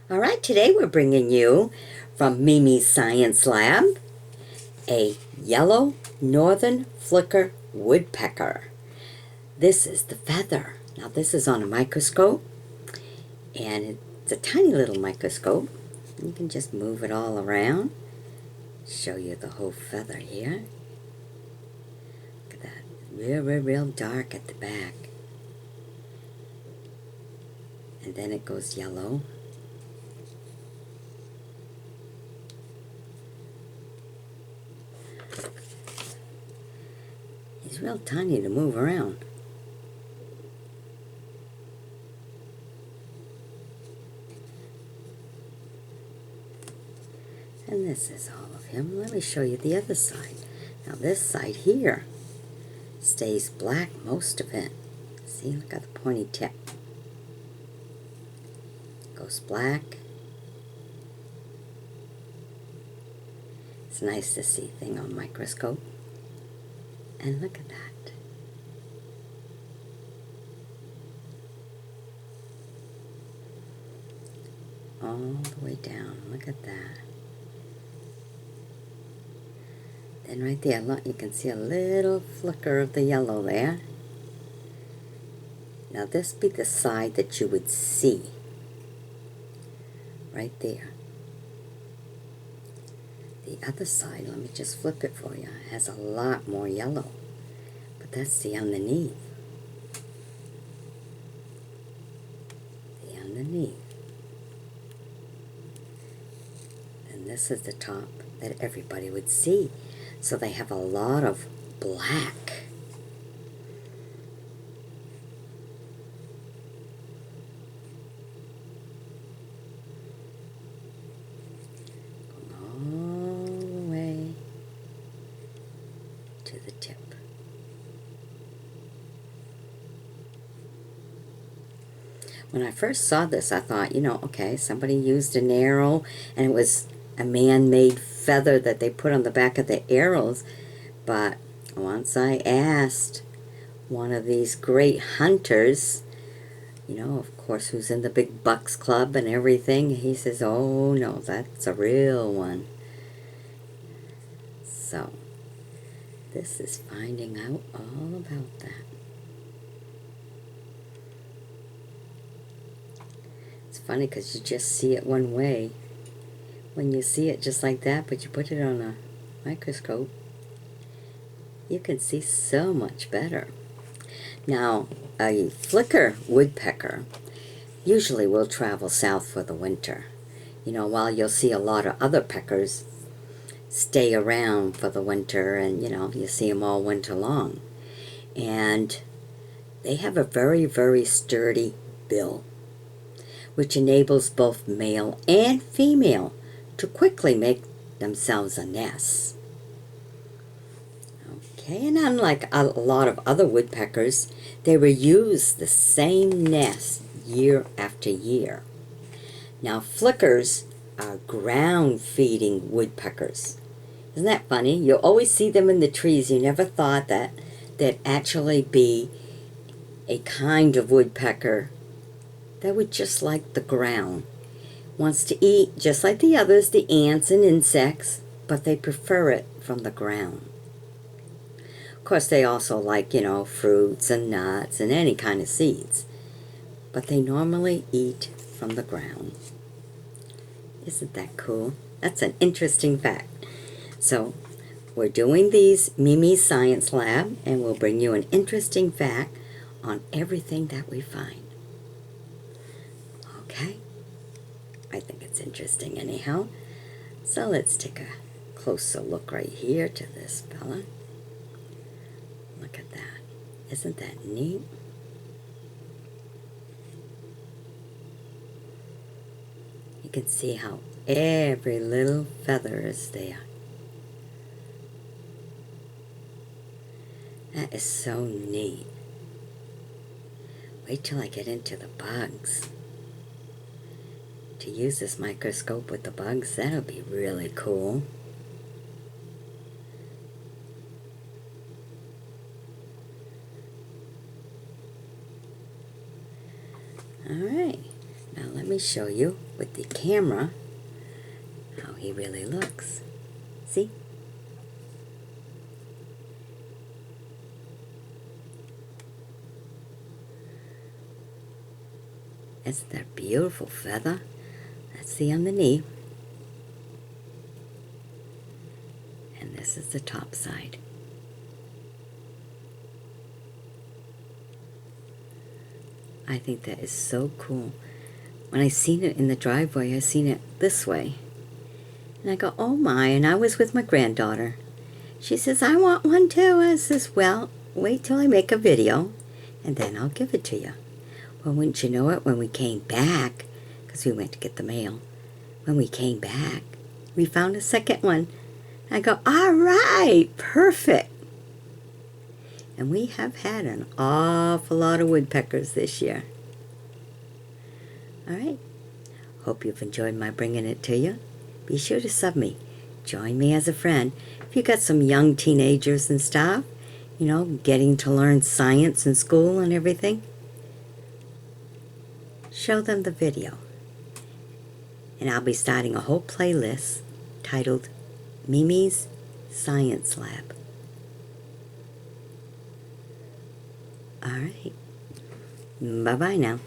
All right, today we're bringing you from Mimi's Science Lab a yellow northern flicker woodpecker. This is the feather. Now this is on a microscope, and it's a tiny little microscope. You can just move it all around. Show you the whole feather here. Look at that. Real dark at the back. And then it goes yellow. He's real tiny to move around. And this is all of him. Let me show you the other side. Now this side here stays black most of it. See, look at the pointy tip. Goes black. It's nice to see things on microscope. And look at that. All the way down. Look at that. Then right there, look, you can see a little flicker of the yellow there. Now this be the side that you would see. Right there. The other side, let me just flip it for you, has a lot more yellow. But that's the underneath. The underneath. And this is the top that everybody would see. So they have a lot of black. All the way to the tip. When I first saw this, I thought, okay, somebody used an arrow and it was a man-made feather that they put on the back of the arrows. But once I asked one of these great hunters, of course, who's in the big bucks club and everything, he says, oh no, that's a real one. So this is finding out all about that. It's funny because you just see it one way when you see it just like that, but you put it on a microscope, you can see so much better. Now, a flicker woodpecker usually will travel south for the winter. While you'll see a lot of other peckers stay around for the winter, and you see them all winter long. And they have a very, very sturdy bill, which enables both male and female to quickly make themselves a nest. Okay, and unlike a lot of other woodpeckers, they reuse the same nest year after year. Now, flickers are ground-feeding woodpeckers. Isn't that funny? You always see them in the trees. You never thought that there'd actually be a kind of woodpecker that would just like the ground. Wants to eat, just like the others, the ants and insects, but they prefer it from the ground. Of course, they also like, fruits and nuts and any kind of seeds, but they normally eat from the ground. Isn't that cool? That's an interesting fact. So, we're doing these Mimi's Science Lab, and we'll bring you an interesting fact on everything that we find. Okay? I think it's interesting anyhow. So let's take a closer look right here to this fella. Look at that. Isn't that neat? You can see how every little feather is there. That is so neat. Wait till I get into the bugs. To use this microscope with the bugs, that'll be really cool. All right, now let me me show you with the camera how he really looks. See? Isn't that a beautiful feather? That's the underneath. And this is the top side. I think that is so cool. When I seen it in the driveway, I seen it this way. And I go, oh my, and I was with my granddaughter. She says, I want one too. I says, well, wait till I make a video, and then I'll give it to you. Well, wouldn't you know it, when we came back, because we went to get the mail, when we came back, we found a second one. I go, all right, perfect. And we have had an awful lot of woodpeckers this year. All right. Hope you've enjoyed my bringing it to you. Be sure to sub me. Join me as a friend. If you got some young teenagers and stuff, you know, getting to learn science in school and everything, show them the video. And I'll be starting a whole playlist titled Mimi's Science Lab. All right. Bye-bye now.